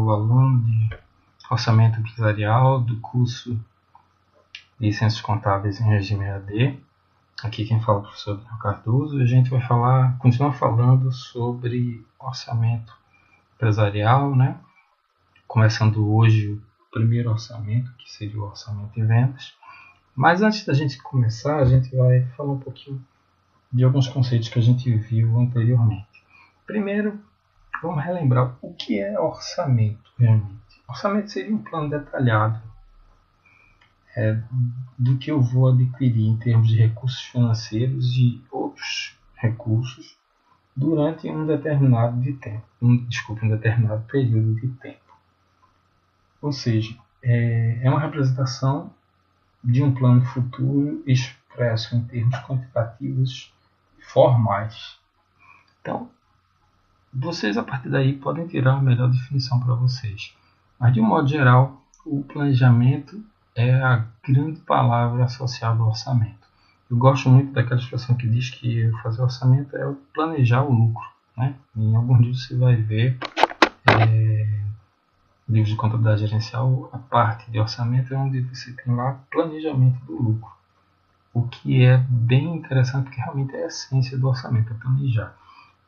sou aluno de Orçamento Empresarial do curso de Ciências Contábeis em Regime EAD. Aqui quem fala é o professor Daniel Cardoso e a gente vai continuar falando sobre orçamento empresarial, né? Começando hoje o primeiro orçamento, que seria o orçamento de vendas. Mas antes da gente começar, a gente vai falar um pouquinho de alguns conceitos que a gente viu anteriormente. Primeiro, vamos relembrar o que é orçamento realmente. Orçamento seria um plano detalhado do que eu vou adquirir em termos de recursos financeiros e outros recursos durante um determinado período de tempo. Ou seja, é uma representação de um plano futuro expresso em termos quantitativos formais. Então, vocês a partir daí podem tirar a melhor definição para vocês. Mas de um modo geral, o planejamento é a grande palavra associada ao orçamento. Eu gosto muito daquela expressão que diz que fazer orçamento é planejar o lucro, né? Em alguns livros você vai ver livros de contabilidade gerencial, a parte de orçamento é onde você tem lá planejamento do lucro. O que é bem interessante porque realmente é a essência do orçamento, é planejar.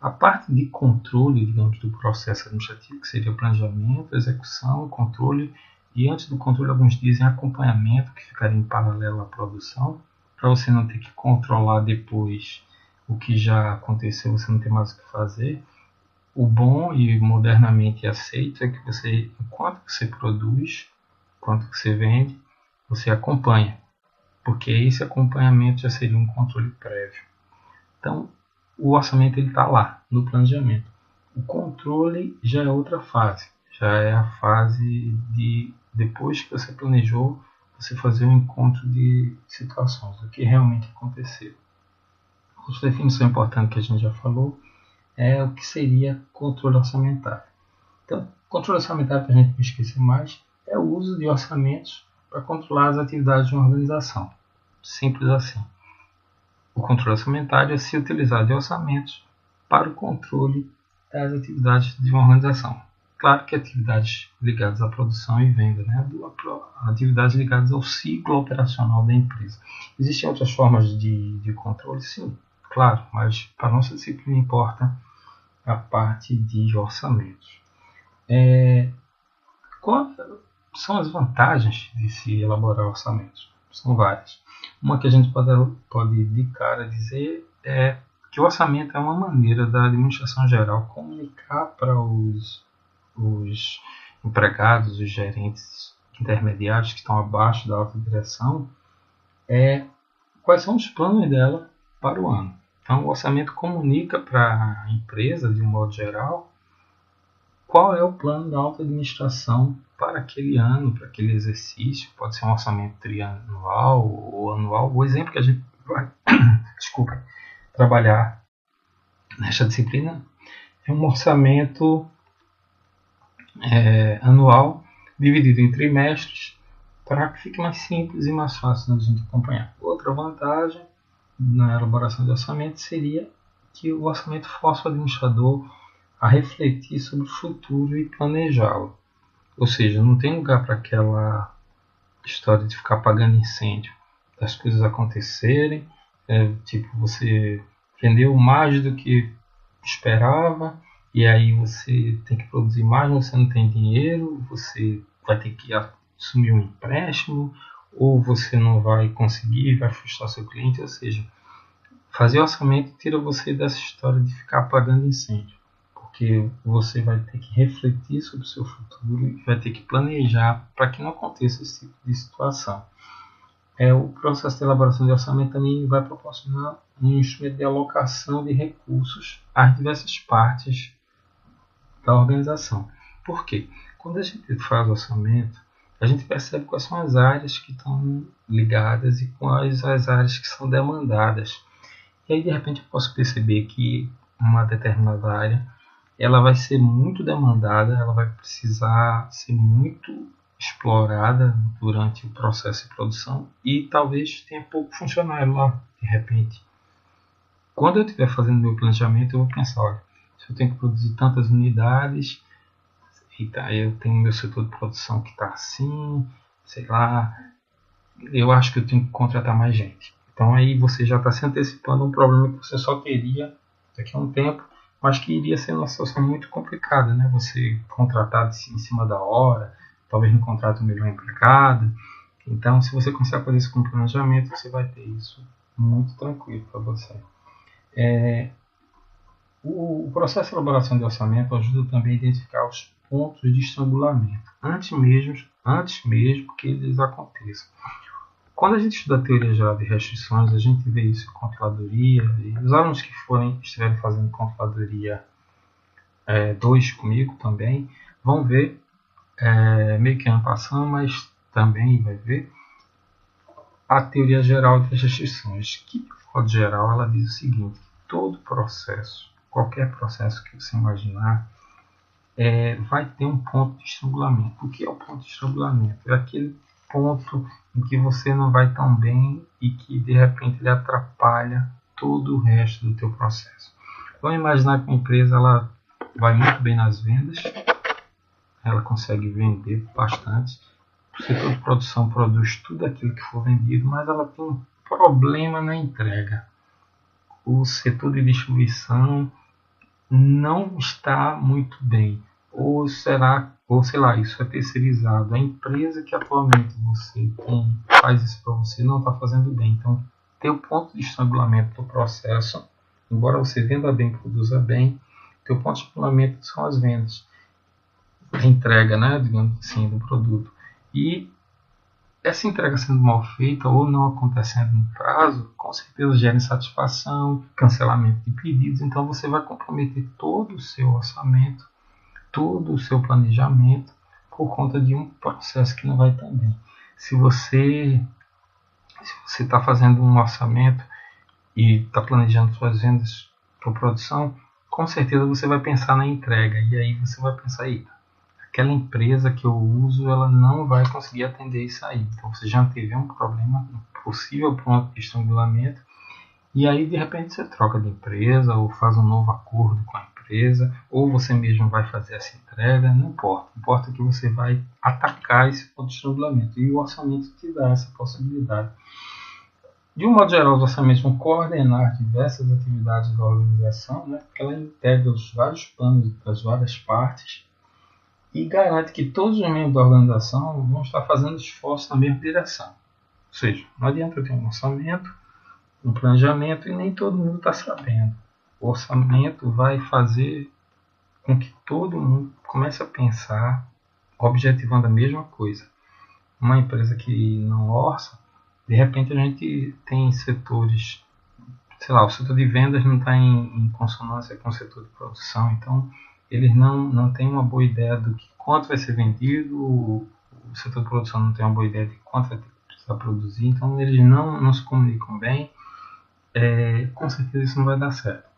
A parte de controle, digamos, do processo administrativo, que seria o planejamento, execução, controle, e antes do controle, alguns dizem acompanhamento, que ficaria em paralelo à produção, para você não ter que controlar depois o que já aconteceu, você não tem mais o que fazer. O bom e modernamente aceito é que você, enquanto você produz, enquanto você vende, você acompanha, porque esse acompanhamento já seria um controle prévio. Então, o orçamento está lá, no planejamento. O controle já é outra fase, já é a fase de, depois que você planejou, você fazer um encontro de situações, do que realmente aconteceu. Outra definição importante que a gente já falou é o que seria controle orçamentário. Então, controle orçamentário, para a gente não esquecer mais, é o uso de orçamentos para controlar as atividades de uma organização. Simples assim. O controle orçamentário é se utilizar de orçamentos para o controle das atividades de uma organização. Claro que atividades ligadas à produção e venda, né? Atividades ligadas ao ciclo operacional da empresa. Existem outras formas de controle? Sim, claro, mas para a nossa disciplina importa a parte de orçamentos. Quais são as vantagens de se elaborar orçamentos? São várias. Uma que a gente pode de cara dizer é que o orçamento é uma maneira da administração geral comunicar para os empregados, os gerentes intermediários que estão abaixo da alta direção, quais são os planos dela para o ano. Então, o orçamento comunica para a empresa, de um modo geral, qual é o plano da alta administração para aquele ano, para aquele exercício. Pode ser um orçamento trianual ou anual. O exemplo que a gente vai trabalhar nesta disciplina é um orçamento anual dividido em trimestres para que fique mais simples e mais fácil de a gente acompanhar. Outra vantagem na elaboração de orçamento seria que o orçamento força o administrador a refletir sobre o futuro e planejá-lo. Ou seja, não tem lugar para aquela história de ficar apagando incêndio, das coisas acontecerem, tipo você vendeu mais do que esperava e aí você tem que produzir mais, você não tem dinheiro, você vai ter que assumir um empréstimo ou você não vai conseguir, vai frustrar seu cliente. Ou seja, fazer orçamento tira você dessa história de ficar apagando incêndio, porque você vai ter que refletir sobre o seu futuro e vai ter que planejar para que não aconteça esse tipo de situação. O processo de elaboração de orçamento também vai proporcionar um instrumento de alocação de recursos às diversas partes da organização. Por quê? Quando a gente faz orçamento, a gente percebe quais são as áreas que estão ligadas e quais as áreas que são demandadas. E aí, de repente, eu posso perceber que uma determinada área ela vai ser muito demandada, ela vai precisar ser muito explorada durante o processo de produção e talvez tenha pouco funcionário lá, de repente. Quando eu estiver fazendo meu planejamento, eu vou pensar, olha, se eu tenho que produzir tantas unidades eita, eu tenho meu setor de produção que está assim, sei lá, eu acho que eu tenho que contratar mais gente. Então aí você já está se antecipando a um problema que você só teria daqui a um tempo, mas que iria ser uma situação muito complicada, né? Você contratar em cima da hora, talvez não contrate o melhor empregado. Então, se você conseguir fazer isso com planejamento, você vai ter isso muito tranquilo para você. O processo de elaboração de orçamento ajuda também a identificar os pontos de estrangulamento, antes mesmo que eles aconteçam. Quando a gente estuda a teoria geral de restrições, a gente vê isso em controladoria, e os alunos que estiverem fazendo controladoria 2 comigo também vão ver, meio que ano passando, mas também vai ver a teoria geral das restrições, que de modo geral ela diz o seguinte: todo processo, qualquer processo que você imaginar, vai ter um ponto de estrangulamento. O que é o ponto de estrangulamento? É aquele ponto em que você não vai tão bem e que de repente ele atrapalha todo o resto do teu processo. Vamos imaginar que uma empresa ela vai muito bem nas vendas, ela consegue vender bastante, o setor de produção produz tudo aquilo que for vendido, mas ela tem um problema na entrega. O setor de distribuição não está muito bem, ou será, ou sei lá, isso é terceirizado. A empresa que atualmente você tem, faz isso para você não está fazendo bem. Então, teu ponto de estrangulamento do processo, embora você venda bem, produza bem, teu ponto de estrangulamento são as vendas, a entrega, né, digamos assim, do produto. E essa entrega sendo mal feita ou não acontecendo no prazo, com certeza gera insatisfação, cancelamento de pedidos, então você vai comprometer todo o seu orçamento, todo o seu planejamento por conta de um processo que não vai tão bem. Se você está fazendo um orçamento e está planejando suas vendas para produção, com certeza você vai pensar na entrega e aí você vai pensar, eita, aquela empresa que eu uso, ela não vai conseguir atender isso aí. Então você já teve um problema, um possível ponto de estrangulamento, e aí de repente você troca de empresa ou faz um novo acordo com a empresa, ou você mesmo vai fazer essa entrega, não importa. Importa que você vai atacar esse ponto de estrangulamento e o orçamento te dá essa possibilidade. De um modo geral, os orçamentos vão coordenar diversas atividades da organização, né? Porque ela integra os vários planos das várias partes e garante que todos os membros da organização vão estar fazendo esforço na mesma direção. Ou seja, não adianta ter um orçamento, um planejamento e nem todo mundo está sabendo. O orçamento vai fazer com que todo mundo comece a pensar objetivando a mesma coisa. Uma empresa que não orça, de repente a gente tem setores, sei lá, o setor de vendas não está em consonância com o setor de produção, então eles não têm uma boa ideia do que quanto vai ser vendido, o setor de produção não tem uma boa ideia de quanto vai precisar produzir, então eles não se comunicam bem, com certeza isso não vai dar certo.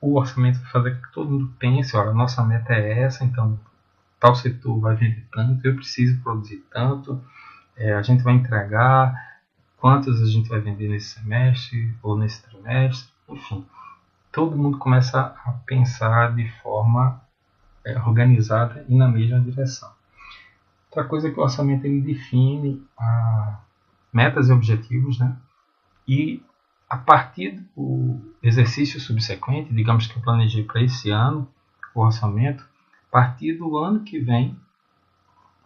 O orçamento vai fazer com que todo mundo pense, olha, nossa meta é essa, então tal setor vai vender tanto, eu preciso produzir tanto, a gente vai entregar, quantas a gente vai vender nesse semestre ou nesse trimestre, enfim. Todo mundo começa a pensar de forma organizada e na mesma direção. Outra coisa é que o orçamento ele define metas e objetivos, né? E a partir do exercício subsequente, digamos que eu planejei para esse ano o orçamento, a partir do ano que vem,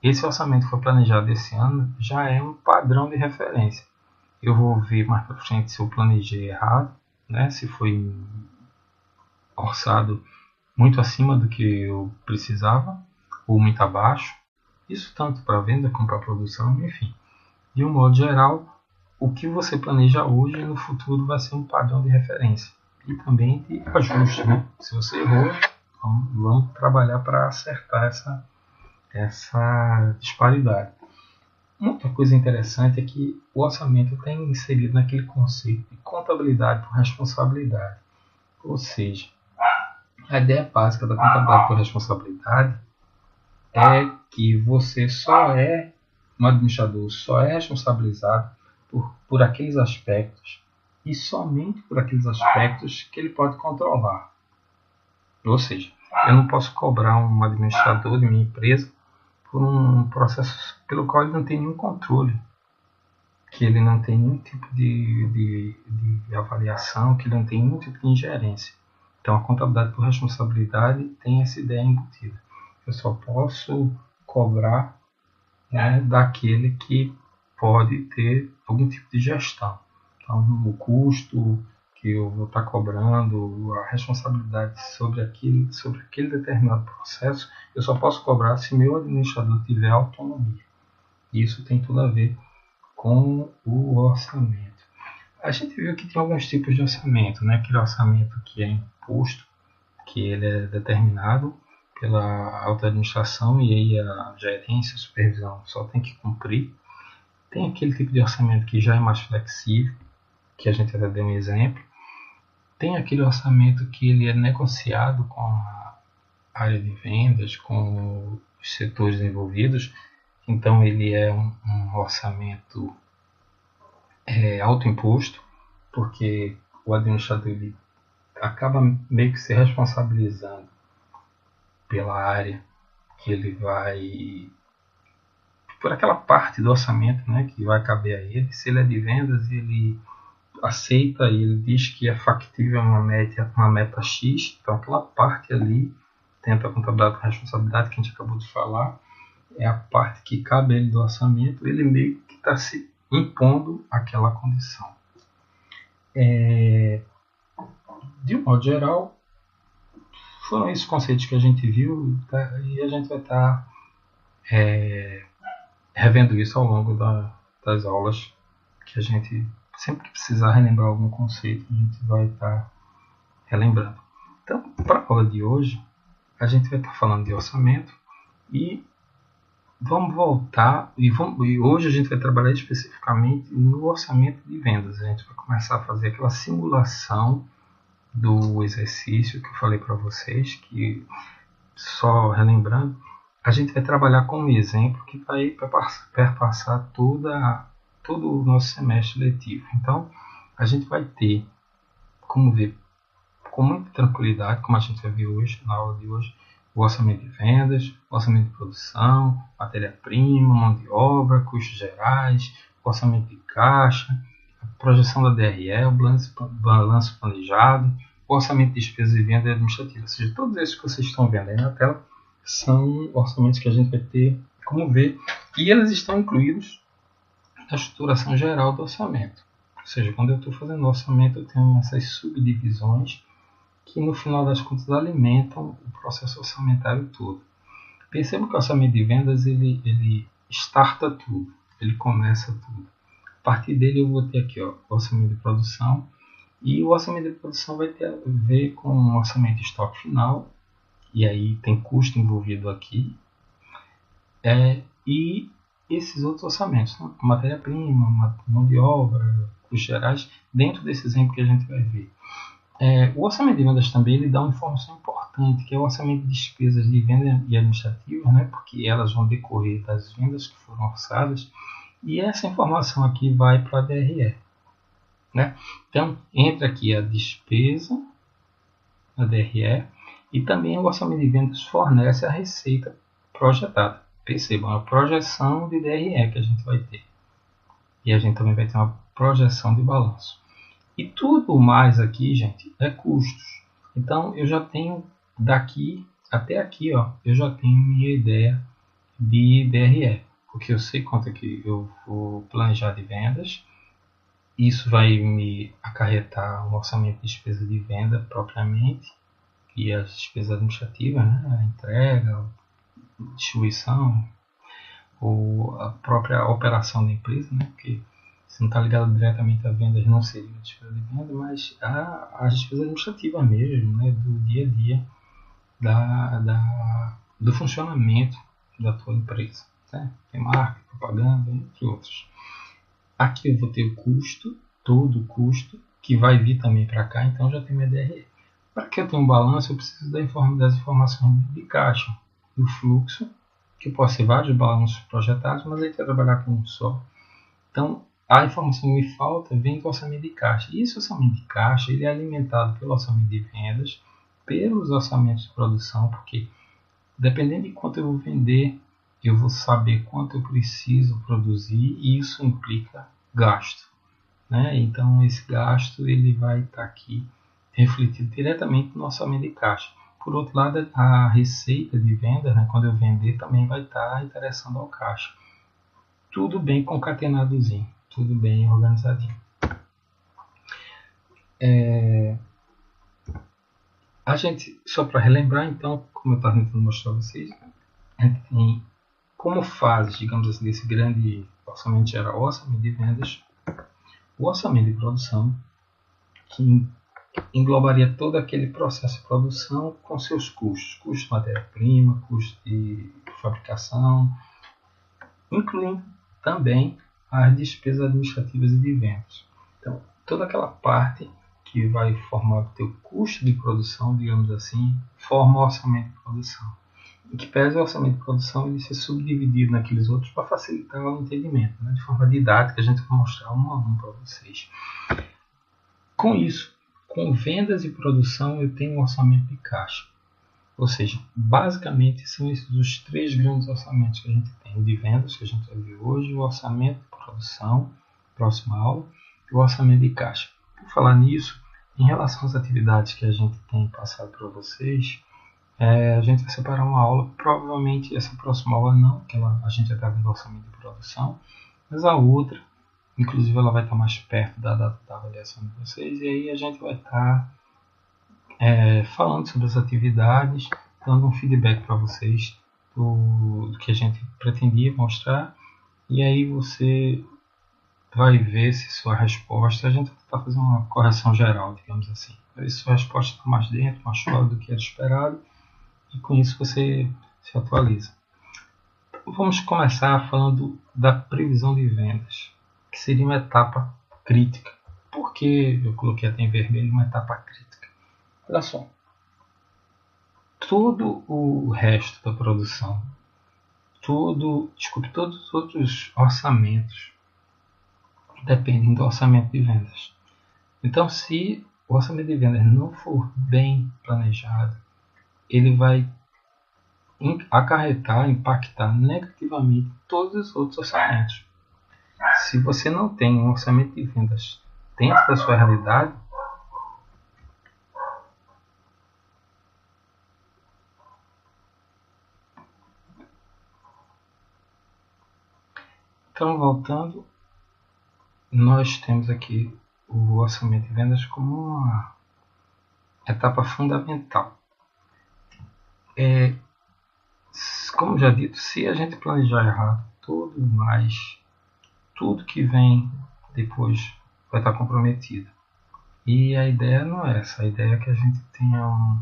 esse orçamento que foi planejado esse ano já é um padrão de referência. Eu vou ver mais para frente se eu planejei errado, né? Se foi orçado muito acima do que eu precisava ou muito abaixo. Isso tanto para venda como para produção, enfim. De um modo geral, o que você planeja hoje no futuro vai ser um padrão de referência e também de ajuste, né? Se você errou, vamos trabalhar para acertar essa disparidade. Outra coisa interessante é que o orçamento tem inserido naquele conceito de contabilidade por responsabilidade. Ou seja, a ideia básica da contabilidade por responsabilidade é que você um administrador só é responsabilizado por aqueles aspectos e somente por aqueles aspectos que ele pode controlar. Ou seja, eu não posso cobrar um administrador de minha empresa por um processo pelo qual ele não tem nenhum controle, que ele não tem nenhum tipo de avaliação, que ele não tem nenhum tipo de ingerência. Então, a contabilidade por responsabilidade tem essa ideia embutida. Eu só posso cobrar, né, daquele que pode ter algum tipo de gestão. Então, o custo que eu vou estar cobrando, a responsabilidade sobre aquele determinado processo, eu só posso cobrar se meu administrador tiver autonomia. Isso tem tudo a ver com o orçamento. A gente viu que tem alguns tipos de orçamento, né? Aquele orçamento que é imposto, que ele é determinado pela alta administração e aí a gerência, a supervisão só tem que cumprir. Tem aquele tipo de orçamento que já é mais flexível, que a gente até deu um exemplo. Tem aquele orçamento que ele é negociado com a área de vendas, com os setores envolvidos. Então ele é um orçamento autoimposto, porque o administrador ele acaba meio que se responsabilizando pela área que ele vai, por aquela parte do orçamento, né, que vai caber a ele. Se ele é de vendas, ele aceita e ele diz que é factível uma meta X, então aquela parte ali, dentro da contabilidade com responsabilidade que a gente acabou de falar, é a parte que cabe a ele do orçamento, ele meio que está se impondo aquela condição. De um modo geral, foram esses conceitos que a gente viu, tá? E a gente vai estar revendo isso ao longo das aulas, que a gente, sempre que precisar relembrar algum conceito, a gente vai estar relembrando. Então, para a aula de hoje, a gente vai estar falando de orçamento e vamos voltar, e hoje a gente vai trabalhar especificamente no orçamento de vendas. A gente vai começar a fazer aquela simulação do exercício que eu falei para vocês, que, só relembrando, a gente vai trabalhar com um exemplo que vai perpassar todo o nosso semestre letivo. Então, a gente vai ter como ver com muita tranquilidade, como a gente vai ver hoje, na aula de hoje, o orçamento de vendas, o orçamento de produção, matéria-prima, mão de obra, custos gerais, orçamento de caixa, a projeção da DRE, o balanço planejado, o orçamento de despesas e vendas administrativas. Ou seja, todos esses que vocês estão vendo aí na tela são orçamentos que a gente vai ter como ver, e eles estão incluídos na estruturação geral do orçamento. Ou seja, quando eu estou fazendo o orçamento, eu tenho essas subdivisões que no final das contas alimentam o processo orçamentário todo. Perceba que o orçamento de vendas ele starta tudo, ele começa tudo. A partir dele eu vou ter aqui o orçamento de produção, e o orçamento de produção vai ter a ver com o orçamento de estoque final, e aí tem custo envolvido aqui, e esses outros orçamentos, né? Matéria-prima, mão de obra, custos gerais, dentro desse exemplo que a gente vai ver. O orçamento de vendas também ele dá uma informação importante, que é o orçamento de despesas de venda e administrativas, né, porque elas vão decorrer das vendas que foram orçadas, e essa informação aqui vai para a DRE. Né? Então, entra aqui a despesa, a DRE, e também o orçamento de vendas fornece a receita projetada. Percebam, a projeção de DRE que a gente vai ter. E a gente também vai ter uma projeção de balanço. E tudo mais aqui, gente, é custos. Então, eu já tenho daqui até aqui, ó, eu já tenho minha ideia de DRE. Porque eu sei quanto é que eu vou planejar de vendas. Isso vai me acarretar um orçamento de despesa de venda propriamente. E as despesas administrativas, né? A entrega, a distribuição, ou a própria operação da empresa, né? Porque se não está ligado diretamente à venda, não seria a despesa de venda, mas a despesa administrativa mesmo, né? Do dia a dia do funcionamento da tua empresa. Né? Tem marketing, propaganda, entre outros. Aqui eu vou ter o custo, todo o custo, que vai vir também para cá, então já tem minha DRE. Para que eu tenha um balanço, eu preciso das informações de caixa, do fluxo, que pode ser vários balanços projetados, mas a gente vai trabalhar com um só. Então, a informação que me falta vem do orçamento de caixa. E esse orçamento de caixa ele é alimentado pelo orçamento de vendas, pelos orçamentos de produção, porque dependendo de quanto eu vou vender, eu vou saber quanto eu preciso produzir e isso implica gasto, né? Então esse gasto ele vai estar aqui refletido diretamente no orçamento de caixa. Por outro lado, a receita de venda, né, quando eu vender, também vai estar interessando ao caixa. Tudo bem concatenadozinho, tudo bem organizadinho. A gente, só para relembrar, então, como eu estava tentando mostrar a vocês, a gente tem como fase, digamos assim, desse grande orçamento geral, o orçamento de vendas, o orçamento de produção, que englobaria todo aquele processo de produção com seus custos, custo de matéria-prima, custo de fabricação, incluindo também as despesas administrativas e de vendas. Então, toda aquela parte que vai formar o teu custo de produção, digamos assim, forma o orçamento de produção. Em que pese o orçamento de produção ele ser subdividido naqueles outros para facilitar o entendimento, né? De forma didática, a gente vai mostrar um a um para vocês. Com isso, com vendas e produção, eu tenho um orçamento de caixa. Ou seja, basicamente são esses os três grandes orçamentos que a gente tem. O de vendas, que a gente vai ver hoje, o orçamento de produção, próxima aula, e o orçamento de caixa. Por falar nisso, em relação às atividades que a gente tem passado para vocês, a gente vai separar uma aula, provavelmente essa próxima aula não, porque a gente já está vendo o orçamento de produção, mas a outra, inclusive ela vai estar mais perto da data da avaliação de vocês, e aí a gente vai estar falando sobre as atividades, dando um feedback para vocês do que a gente pretendia mostrar, e aí você vai ver se sua resposta, a gente está fazendo uma correção geral, digamos assim, ver se sua resposta está mais dentro, mais fora do que era esperado, e com isso você se atualiza. Vamos começar falando da previsão de vendas, que seria uma etapa crítica. Por que eu coloquei até em vermelho uma etapa crítica? Olha só, todo o resto da produção, todos os outros orçamentos dependem do orçamento de vendas. Então, se o orçamento de vendas não for bem planejado, ele vai acarretar, impactar negativamente todos os outros orçamentos. Se você não tem um orçamento de vendas dentro da sua realidade, então voltando, nós temos aqui o orçamento de vendas como uma etapa fundamental. Como já dito, se a gente planejar errado, tudo que vem depois vai estar comprometido. E a ideia não é essa, a ideia é que a gente tenha um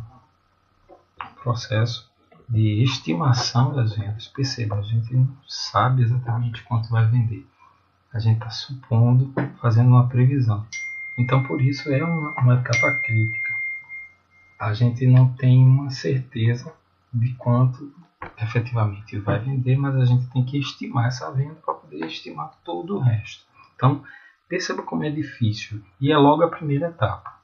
processo de estimação das vendas. Perceba, a gente não sabe exatamente quanto vai vender. A gente está supondo, fazendo uma previsão. Então, por isso é uma etapa crítica. A gente não tem uma certeza de quanto efetivamente vai vender, mas a gente tem que estimar essa venda para poder estimar todo o resto. Então, perceba como é difícil. E é logo a primeira etapa.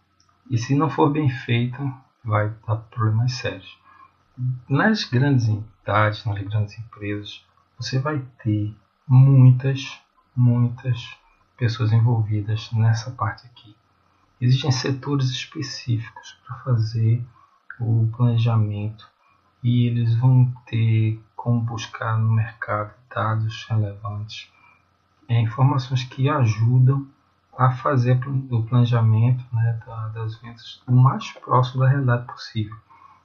E se não for bem feita, vai dar problemas sérios. Nas grandes entidades, nas grandes empresas, você vai ter muitas pessoas envolvidas nessa parte aqui. Existem setores específicos para fazer o planejamento e eles vão ter como buscar no mercado dados relevantes, informações que ajudam a fazer o planejamento, né, das vendas o mais próximo da realidade possível.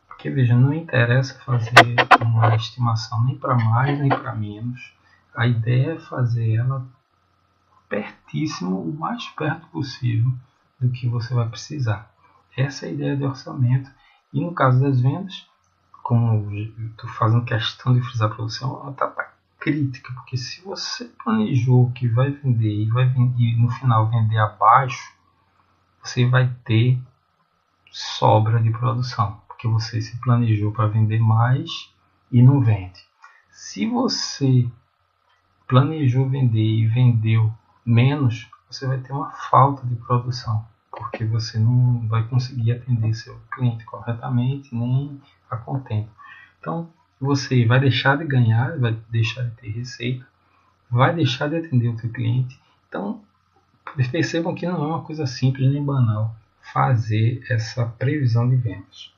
Porque, veja, não interessa fazer uma estimação nem para mais nem para menos. A ideia é fazer ela pertíssimo, o mais perto possível do que você vai precisar. Essa é a ideia de orçamento. E no caso das vendas, como eu estou fazendo questão de frisar para você, é uma etapa crítica, porque se você planejou que vai vender e no final vender abaixo, você vai ter sobra de produção, porque você se planejou para vender mais e não vende. Se você planejou vender e vendeu menos, você vai ter uma falta de produção. porque você não vai conseguir atender seu cliente corretamente nem a contento. Então, você vai deixar de ganhar, vai deixar de ter receita, vai deixar de atender o seu cliente. Então, percebam que não é uma coisa simples nem banal fazer essa previsão de vendas.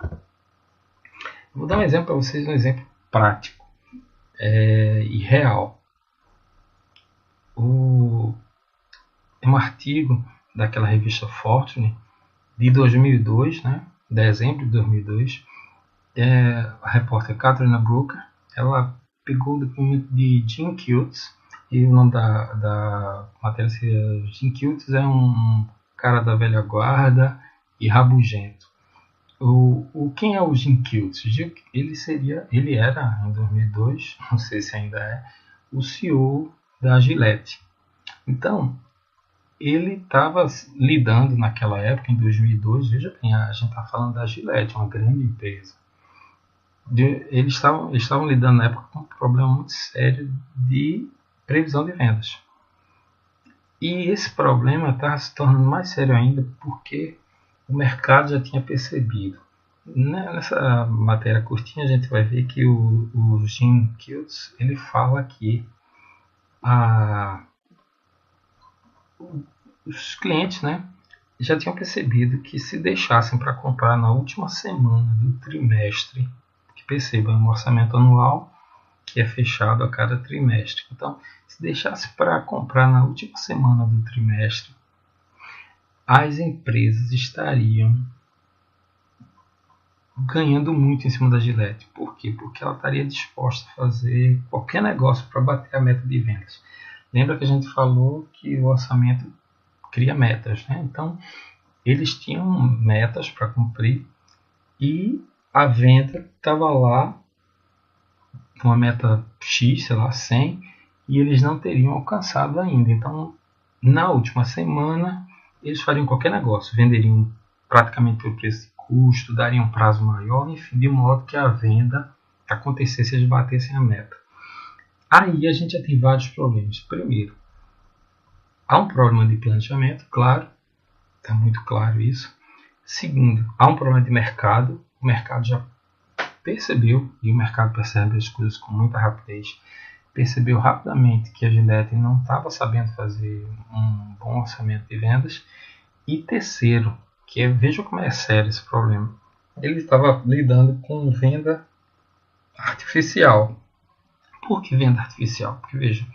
Vou dar um exemplo para vocês, um exemplo prático e real. Tem um artigo daquela revista Fortune de 2002, né, dezembro de 2002. A repórter Katrina Brooker, ela pegou o documento de Jim Kilts, e o nome da matéria seria Jim Kilts é um cara da velha guarda e rabugento. Quem é o Jim Kilts? Ele era, em 2002, não sei se ainda é, o CEO da Gillette. Então, ele estava lidando naquela época, em 2002, veja bem, a gente está falando da Gillette, uma grande empresa. Eles estavam lidando na época com um problema muito sério de previsão de vendas. E esse problema está se tornando mais sério ainda porque o mercado já tinha percebido. Nessa matéria curtinha a gente vai ver que o Jim Kilts, ele fala que os clientes, né, já tinham percebido que se deixassem para comprar na última semana do trimestre, que percebam, um orçamento anual que é fechado a cada trimestre. Então, se deixasse para comprar na última semana do trimestre, as empresas estariam ganhando muito em cima da Gillette. Por quê? Porque ela estaria disposta a fazer qualquer negócio para bater a meta de vendas. Lembra que a gente falou que o orçamento cria metas, né? Então, eles tinham metas para cumprir e a venda estava lá, uma meta X, sei lá, 100, e eles não teriam alcançado ainda. Então, na última semana, eles fariam qualquer negócio, venderiam praticamente pelo preço de custo, dariam um prazo maior, enfim, de modo que a venda acontecesse e eles batessem a meta. Aí a gente já tem vários problemas. Primeiro, há um problema de planejamento, claro, está muito claro isso. Segundo, há um problema de mercado, o mercado já percebeu, e o mercado percebe as coisas com muita rapidez, percebeu rapidamente que a Gillette não estava sabendo fazer um bom orçamento de vendas. E terceiro, que veja como é sério esse problema, ele estava lidando com venda artificial. Por que venda artificial? Porque veja,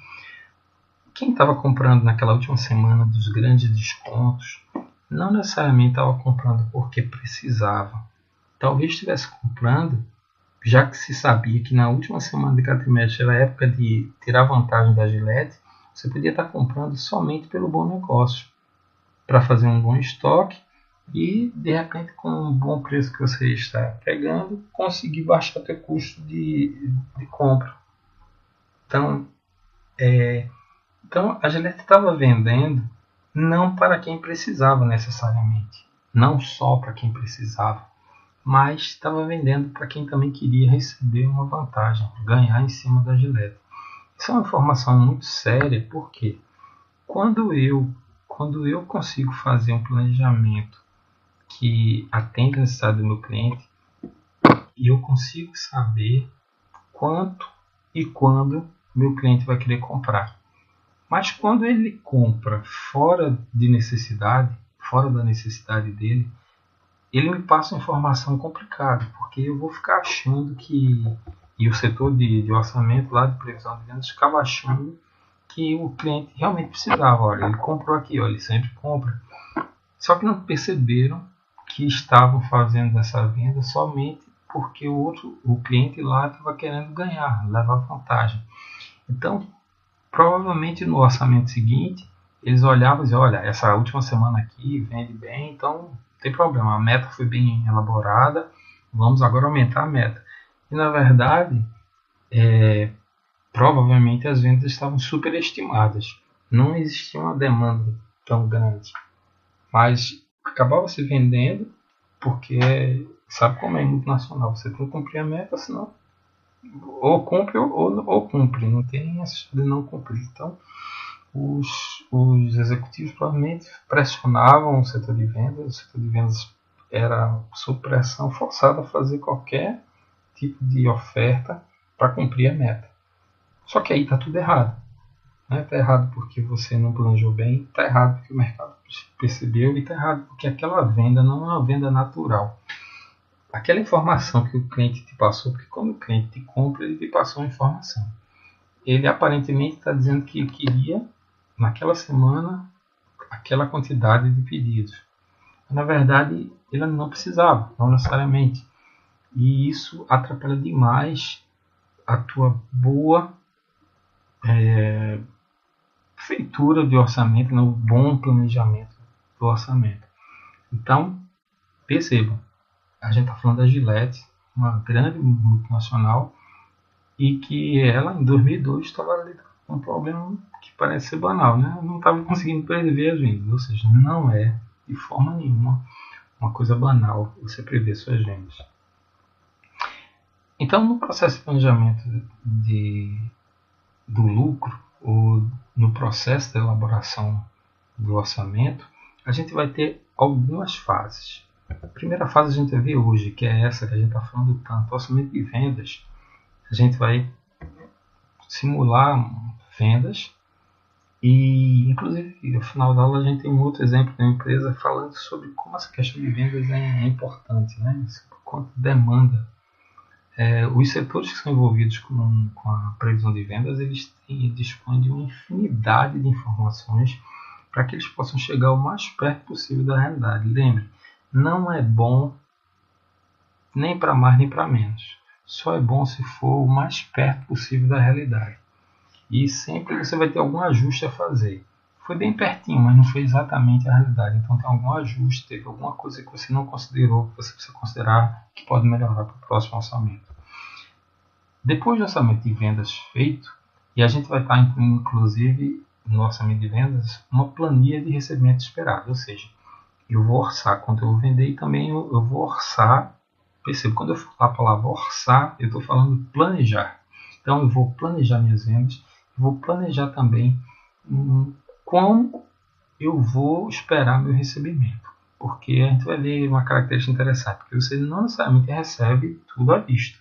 quem estava comprando naquela última semana dos grandes descontos não necessariamente estava comprando porque precisava. Talvez estivesse comprando, já que se sabia que na última semana de cada trimestre era a época de tirar vantagem da Gillette, você podia estar comprando somente pelo bom negócio, para fazer um bom estoque e, de repente, com um bom preço que você está pegando, conseguir baixar o seu custo de compra. Então, a Gillette estava vendendo não para quem precisava necessariamente, não só para quem precisava, mas estava vendendo para quem também queria receber uma vantagem, ganhar em cima da Gillette. Isso é uma informação muito séria, porque quando eu consigo fazer um planejamento que atende a necessidade do meu cliente, e eu consigo saber quanto e quando meu cliente vai querer comprar. Mas quando ele compra fora da necessidade dele, ele me passa uma informação complicada, porque eu vou ficar achando que, e o setor de orçamento lá de previsão de vendas ficava achando que o cliente realmente precisava. Olha, ele comprou aqui, olha, ele sempre compra. Só que não perceberam que estavam fazendo essa venda somente porque o cliente lá estava querendo ganhar, levar vantagem. Então, provavelmente no orçamento seguinte, eles olhavam e diziam, olha, essa última semana aqui vende bem, então não tem problema, a meta foi bem elaborada, vamos agora aumentar a meta. E na verdade, provavelmente as vendas estavam superestimadas, não existia uma demanda tão grande, mas acabava se vendendo porque sabe como é multinacional, você tem que cumprir a meta, senão ou cumpre ou cumpre, não tem essa de não cumprir. Então, os executivos provavelmente pressionavam o setor de vendas. O setor de vendas era sob pressão forçado a fazer qualquer tipo de oferta para cumprir a meta. Só que aí está tudo errado. Está errado porque você não planejou bem, está errado porque o mercado percebeu e está errado porque aquela venda não é uma venda natural. Aquela informação que o cliente te passou, porque quando o cliente te compra, ele te passou uma informação. Ele aparentemente está dizendo que queria, naquela semana, aquela quantidade de pedidos. Na verdade, ele não precisava, não necessariamente. E isso atrapalha demais a tua boa feitura de orçamento, o bom planejamento do orçamento. Então, percebam, a gente está falando da Gillette, uma grande multinacional, e que ela, em 2002, estava lidando com um problema que parece ser banal, né? Não estava conseguindo prever as vendas, ou seja, não é, de forma nenhuma, uma coisa banal você prever suas vendas. Então, no processo de planejamento do lucro, ou no processo de elaboração do orçamento, a gente vai ter algumas fases. A primeira fase a gente vai ver hoje, que é essa que a gente está falando tanto, orçamento de vendas. A gente vai simular vendas e, inclusive, no final da aula a gente tem um outro exemplo de uma empresa falando sobre como essa questão de vendas é importante, né? Quanto demanda. Os setores que são envolvidos com a previsão de vendas, eles dispõem de uma infinidade de informações para que eles possam chegar o mais perto possível da realidade. Lembre, não é bom nem para mais nem para menos. Só é bom se for o mais perto possível da realidade. E sempre você vai ter algum ajuste a fazer. Foi bem pertinho, mas não foi exatamente a realidade. Então tem algum ajuste, teve alguma coisa que você não considerou, que você precisa considerar, que pode melhorar para o próximo orçamento. Depois do orçamento de vendas feito, e a gente vai estar incluindo, inclusive, no orçamento de vendas, uma planilha de recebimento esperado. Ou seja, eu vou orçar quanto eu vou vender e também eu vou orçar. Perceba, quando eu falar a palavra orçar, eu estou falando planejar. Então eu vou planejar minhas vendas, vou planejar também como eu vou esperar meu recebimento. Porque a gente vai ver uma característica interessante, porque você não necessariamente recebe tudo à vista,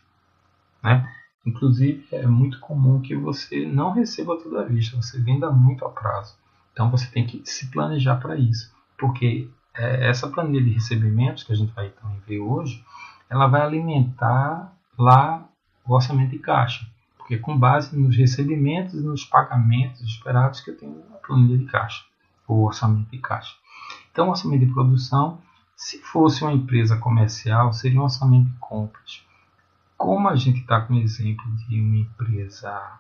né? Inclusive, é muito comum que você não receba tudo à vista, você venda muito a prazo. Então você tem que se planejar para isso, porque essa planilha de recebimentos que a gente vai também ver hoje, ela vai alimentar lá o orçamento de caixa, porque com base nos recebimentos e nos pagamentos esperados que eu tenho a planilha de caixa, o orçamento de caixa. Então, o orçamento de produção, se fosse uma empresa comercial, seria um orçamento de compras. Como a gente está com o exemplo de uma empresa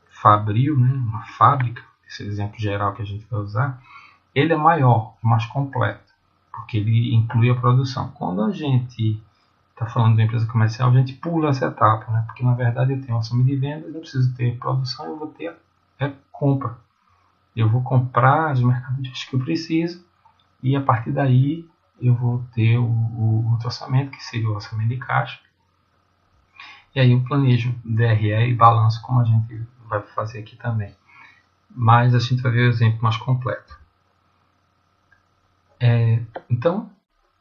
fabril, né, uma fábrica, esse exemplo geral que a gente vai usar, ele é maior, mais completo, porque ele inclui a produção. Quando a gente está falando de uma empresa comercial, a gente pula essa etapa, né, porque na verdade eu tenho orçamento de vendas, eu preciso ter produção, eu vou ter compra. Eu vou comprar as mercadorias que eu preciso e a partir daí eu vou ter o outro orçamento, que seria o orçamento de caixa. E aí eu planejo DRE e balanço, como a gente vai fazer aqui também. Mas a gente vai ver o exemplo mais completo. Então,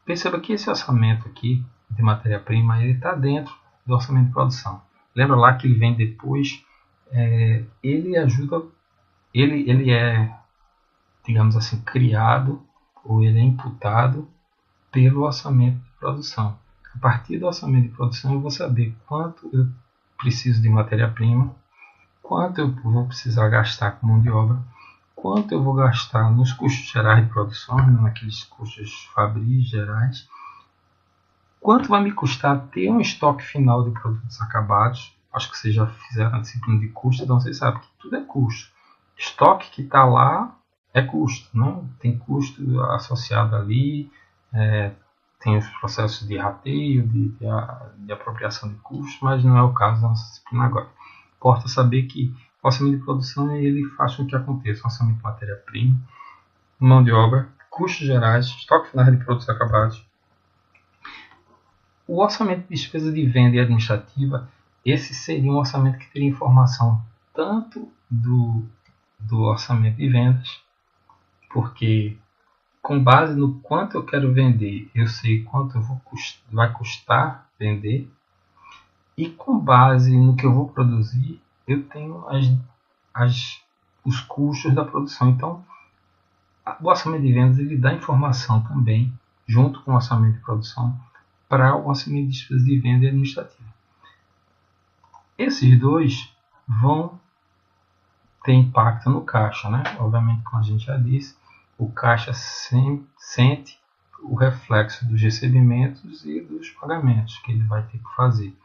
perceba que esse orçamento aqui de matéria-prima está dentro do orçamento de produção. Lembra lá que ele vem depois? Ele ajuda, ele é, digamos assim, criado, ou ele é imputado pelo orçamento de produção. A partir do orçamento de produção eu vou saber quanto eu preciso de matéria-prima, quanto eu vou precisar gastar com mão de obra, quanto eu vou gastar nos custos gerais de produção, naqueles custos fabris gerais, quanto vai me custar ter um estoque final de produtos acabados. Acho que vocês já fizeram a disciplina de custo, então vocês sabem que tudo é custo. Estoque que está lá é custo, né? Tem custo associado ali, tem os processos de rateio, de apropriação de custos, mas não é o caso da nossa disciplina agora. Importa saber que o orçamento de produção ele faz com que aconteça orçamento de matéria-prima, mão de obra, custos gerais, estoque final de produtos acabados. O orçamento de despesa de venda e administrativa, esse seria um orçamento que teria informação tanto do orçamento de vendas, porque com base no quanto eu quero vender, eu sei quanto vai custar vender, e com base no que eu vou produzir, eu tenho os custos da produção. Então, o orçamento de vendas ele dá informação também, junto com o orçamento de produção, para o orçamento de despesas de venda e administrativa. Esses dois vão ter impacto no caixa, né? Obviamente, como a gente já disse, o caixa sente o reflexo dos recebimentos e dos pagamentos que ele vai ter que fazer.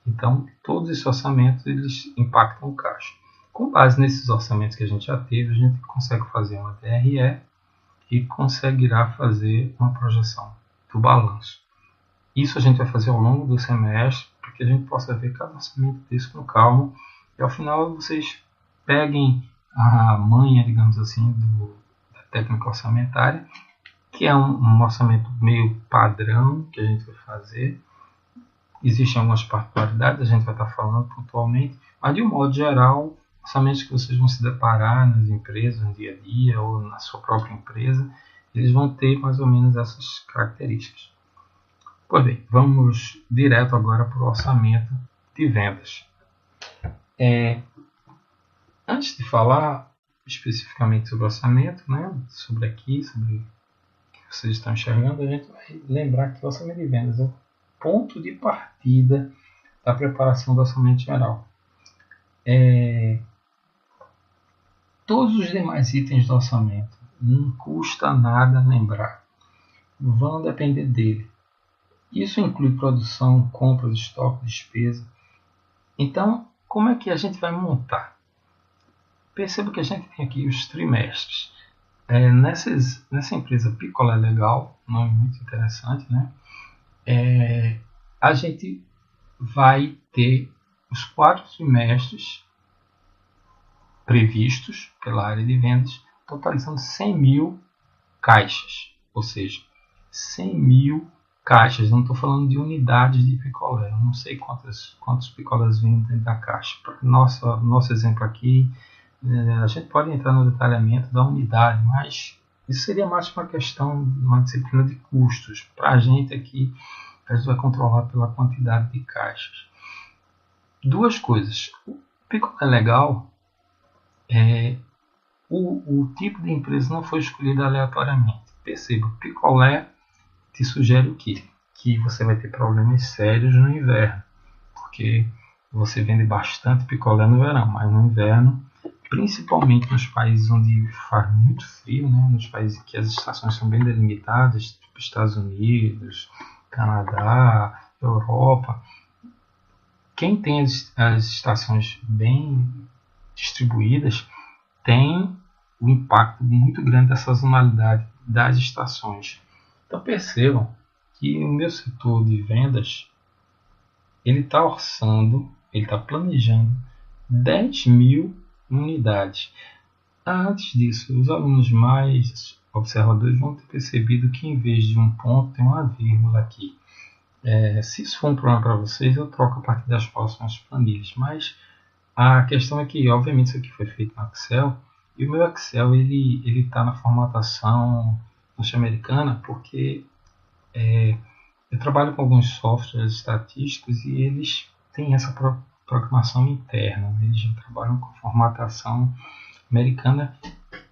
Então, todos esses orçamentos eles impactam o caixa. Com base nesses orçamentos que a gente já teve, a gente consegue fazer uma DRE e conseguirá fazer uma projeção do balanço. Isso a gente vai fazer ao longo do semestre, para que a gente possa ver cada orçamento desse com calma, e ao final vocês peguem a manha, digamos assim, da técnica orçamentária, que é um orçamento meio padrão que a gente vai fazer. Existem algumas particularidades, a gente vai estar falando pontualmente, mas de um modo geral, orçamentos que vocês vão se deparar nas empresas, no dia a dia ou na sua própria empresa, eles vão ter mais ou menos essas características. Pois bem, vamos direto agora para o orçamento de vendas. Antes de falar especificamente sobre o orçamento, né, sobre o que vocês estão enxergando, a gente vai lembrar que o orçamento de vendas é o ponto de partida da preparação do orçamento geral. Todos os demais itens do orçamento, não custa nada lembrar, vão depender dele. Isso inclui produção, compras, estoque, despesa. Então, como é que a gente vai montar? Perceba que a gente tem aqui os trimestres. Nessa empresa Picolé Legal, nome muito interessante, né? A gente vai ter os 4 trimestres previstos pela área de vendas, totalizando 100 mil caixas, ou seja, 100 mil caixas. Não estou falando de unidades de picolé, eu não sei quantos picolés vêm dentro da caixa. Nosso exemplo aqui, a gente pode entrar no detalhamento da unidade, mas isso seria mais uma questão, uma disciplina de custos. Para a gente aqui, a gente vai controlar pela quantidade de caixas. Duas coisas. O picolé legal, o tipo de empresa não foi escolhido aleatoriamente. Perceba, picolé te sugere o quê? Que você vai ter problemas sérios no inverno, porque você vende bastante picolé no verão, mas no inverno, principalmente nos países onde faz muito frio, né, nos países que as estações são bem delimitadas, tipo Estados Unidos, Canadá, Europa, quem tem as estações bem distribuídas tem um impacto muito grande da sazonalidade das estações. Então percebam que o meu setor de vendas ele está orçando, ele está planejando 10 mil unidades. Antes disso, os alunos mais observadores vão ter percebido que em vez de um ponto tem uma vírgula aqui. Se isso for um problema para vocês, eu troco a partir das próximas planilhas. Mas a questão é que, obviamente, isso aqui foi feito no Excel, e o meu Excel ele está na formatação norte-americana, porque eu trabalho com alguns softwares estatísticos e eles têm essa programação interna. Né? Eles já trabalham com formatação americana,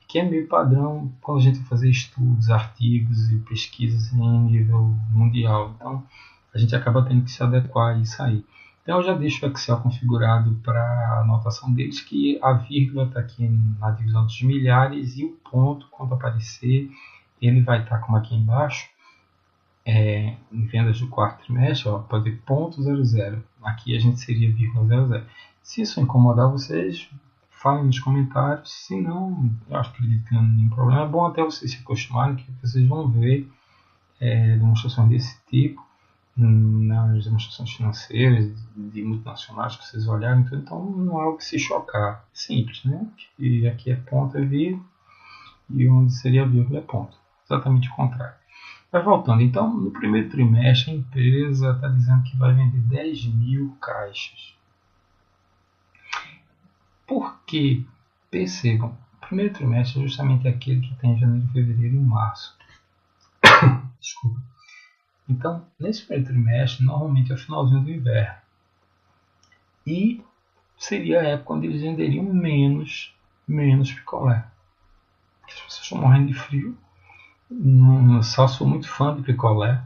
que é meio padrão quando a gente vai fazer estudos, artigos e pesquisas em nível mundial. Então, a gente acaba tendo que se adequar a isso aí. Então, eu já deixo o Excel configurado para a anotação deles, que a vírgula está aqui na divisão dos milhares e o ponto, quando aparecer, ele vai estar como aqui embaixo, em vendas do quarto trimestre, pode ter ponto 00. Aqui a gente seria vírgula 00. Se isso incomodar vocês, falem nos comentários. Se não, eu acredito que não tem nenhum problema. É bom até vocês se acostumarem, que vocês vão ver demonstrações desse tipo nas demonstrações financeiras de multinacionais que vocês olharem. Então não é algo que se chocar. Simples, né? E aqui é ponto, é vírgula, e onde seria vírgula é ponto. Exatamente o contrário. Mas voltando, então, no primeiro trimestre, a empresa está dizendo que vai vender 10 mil caixas. Por quê? Percebam, primeiro trimestre é justamente aquele que tem janeiro, fevereiro e março. Desculpa. Então, nesse primeiro trimestre, normalmente é o finalzinho do inverno. E seria a época onde eles venderiam menos picolé. As pessoas estão morrendo de frio. Só sou muito fã de picolé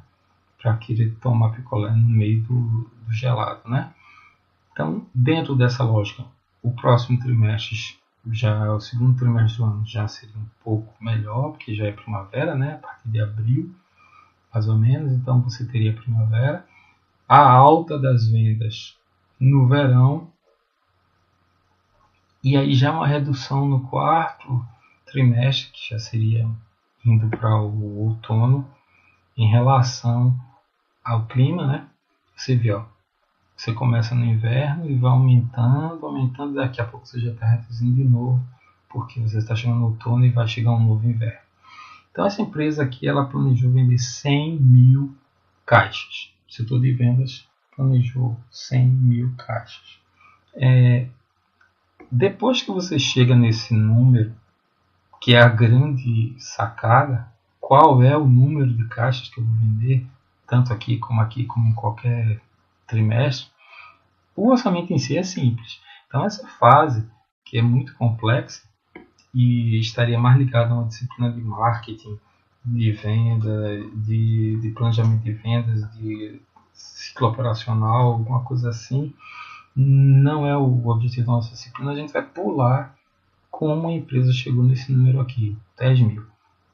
para querer tomar picolé no meio do gelado, né? Então, dentro dessa lógica, o próximo trimestre, já o segundo trimestre do ano, já seria um pouco melhor, porque já é primavera, né? A partir de abril, mais ou menos, então você teria primavera. A alta das vendas no verão, e aí já uma redução no quarto trimestre, que já seria indo para o outono, em relação ao clima, né? Você vê, ó, você começa no inverno e vai aumentando, daqui a pouco você já está reduzindo de novo, porque você está chegando no outono e vai chegar um novo inverno. Então essa empresa aqui, ela planejou vender 100 mil caixas. O setor de vendas planejou 100 mil caixas. Depois que você chega nesse número, que é a grande sacada, qual é o número de caixas que eu vou vender, tanto aqui como em qualquer trimestre, o orçamento em si é simples. Então essa fase, que é muito complexa e estaria mais ligada a uma disciplina de marketing, de venda, de planejamento de vendas, de ciclo operacional, alguma coisa assim, não é o objetivo da nossa disciplina. A gente vai pular como a empresa chegou nesse número aqui: 10 mil,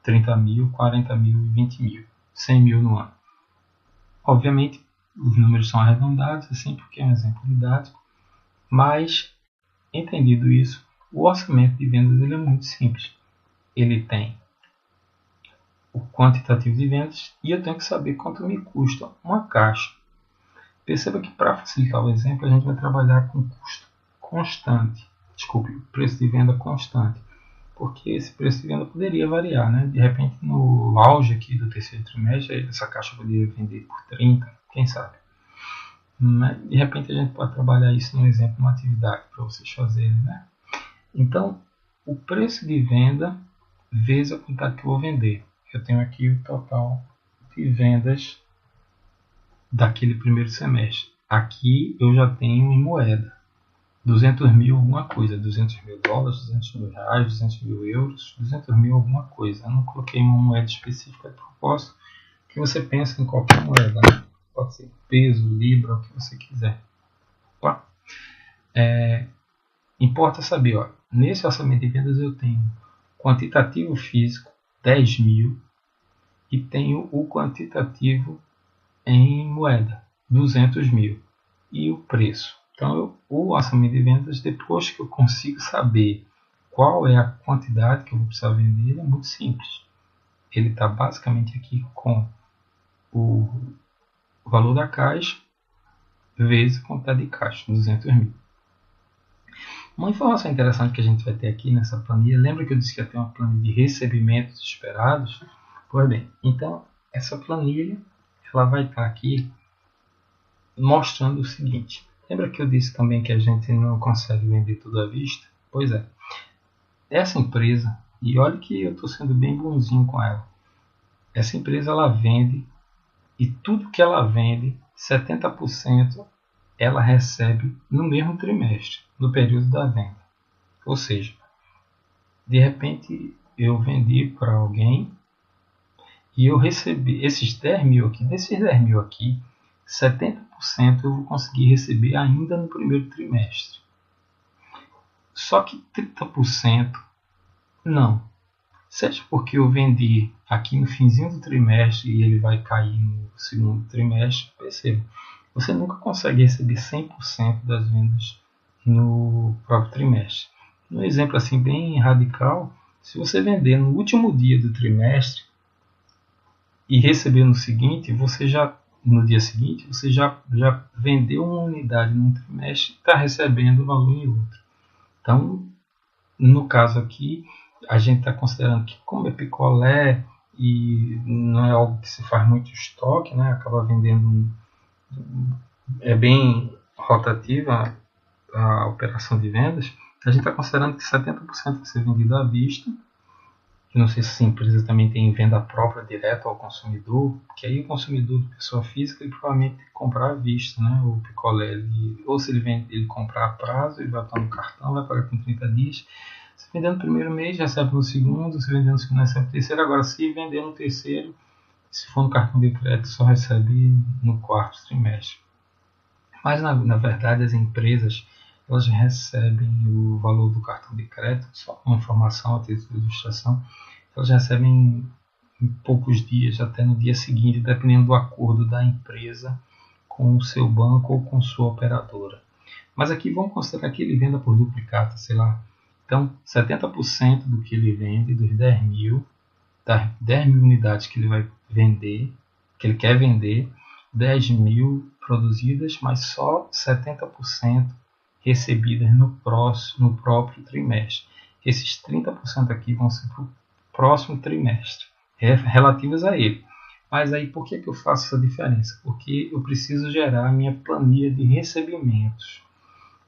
30 mil, 40 mil, 20 mil, 100 mil no ano. Obviamente, os números são arredondados, assim, porque é um exemplo didático, mas, entendido isso, o orçamento de vendas ele é muito simples. Ele tem o quantitativo de vendas e eu tenho que saber quanto me custa uma caixa. Perceba que, para facilitar o exemplo, a gente vai trabalhar com custo constante. Desculpe, preço de venda constante. Porque esse preço de venda poderia variar, né? De repente, no auge aqui do terceiro trimestre, essa caixa poderia vender por 30, quem sabe. Mas, de repente, a gente pode trabalhar isso num exemplo, numa atividade, para vocês fazerem, né? Então, o preço de venda vezes a quantidade que eu vou vender. Eu tenho aqui o total de vendas daquele primeiro semestre. Aqui eu já tenho em moeda. 200 mil alguma coisa, 200 mil dólares, 200 mil reais, 200 mil euros, 200 mil alguma coisa. Eu não coloquei uma moeda específica de propósito, que você pensa em qualquer moeda, né? Pode ser peso, libra, o que você quiser. Tá? Importa saber, ó, nesse orçamento de vendas eu tenho quantitativo físico, 10 mil, e tenho o quantitativo em moeda, 200 mil, e o preço. Então, o orçamento de vendas, depois que eu consigo saber qual é a quantidade que eu vou precisar vender, é muito simples. Ele está basicamente aqui com o valor da caixa vezes a quantidade de caixa, 200 mil. Uma informação interessante que a gente vai ter aqui nessa planilha, lembra que eu disse que ia ter uma planilha de recebimentos esperados? Pois bem, então essa planilha ela vai estar aqui mostrando o seguinte. Lembra que eu disse também que a gente não consegue vender tudo à vista? Pois é. Essa empresa, e olha que eu estou sendo bem bonzinho com ela, essa empresa ela vende, e tudo que ela vende, 70% ela recebe no mesmo trimestre, no período da venda. Ou seja, de repente eu vendi para alguém e eu recebi esses 10 mil aqui. Desses 10 mil aqui, 70% eu vou conseguir receber ainda no primeiro trimestre. Só que 30% não. Seja porque eu vendi aqui no finzinho do trimestre e ele vai cair no segundo trimestre, perceba, você nunca consegue receber 100% das vendas no próprio trimestre. Um exemplo assim bem radical, se você vender no último dia do trimestre e receber no seguinte, no dia seguinte, você já vendeu uma unidade num trimestre e está recebendo o valor em outro. Então, no caso aqui, a gente está considerando que como é picolé e não é algo que se faz muito estoque, né? Acaba vendendo, é bem rotativa a operação de vendas, A gente está considerando que 70% vai ser vendido à vista. Eu não sei se essa empresa também tem venda própria direto ao consumidor, porque aí o consumidor de pessoa física ele provavelmente tem que comprar à vista, né? O picolé. Ou se ele comprar a prazo, ele vai estar no cartão, vai pagar com 30 dias. Se vender no primeiro mês, recebe no segundo, se vender no segundo, recebe no terceiro. Agora, se vender no terceiro, se for no cartão de crédito, só recebe no quarto trimestre. Mas, na verdade, as empresas elas recebem o valor do cartão de crédito, só uma informação a título de ilustração, elas recebem em poucos dias, até no dia seguinte, dependendo do acordo da empresa com o seu banco ou com sua operadora. Mas aqui vamos considerar que ele venda por duplicata, sei lá. Então, 70% do que ele vende, dos 10 mil, das 10 mil unidades que ele vai vender, que ele quer vender, 10 mil produzidas, mas só 70% recebidas no próprio trimestre. Esses 30% aqui vão ser para o próximo trimestre, relativas a ele. Mas aí por que eu faço essa diferença? Porque eu preciso gerar a minha planilha de recebimentos.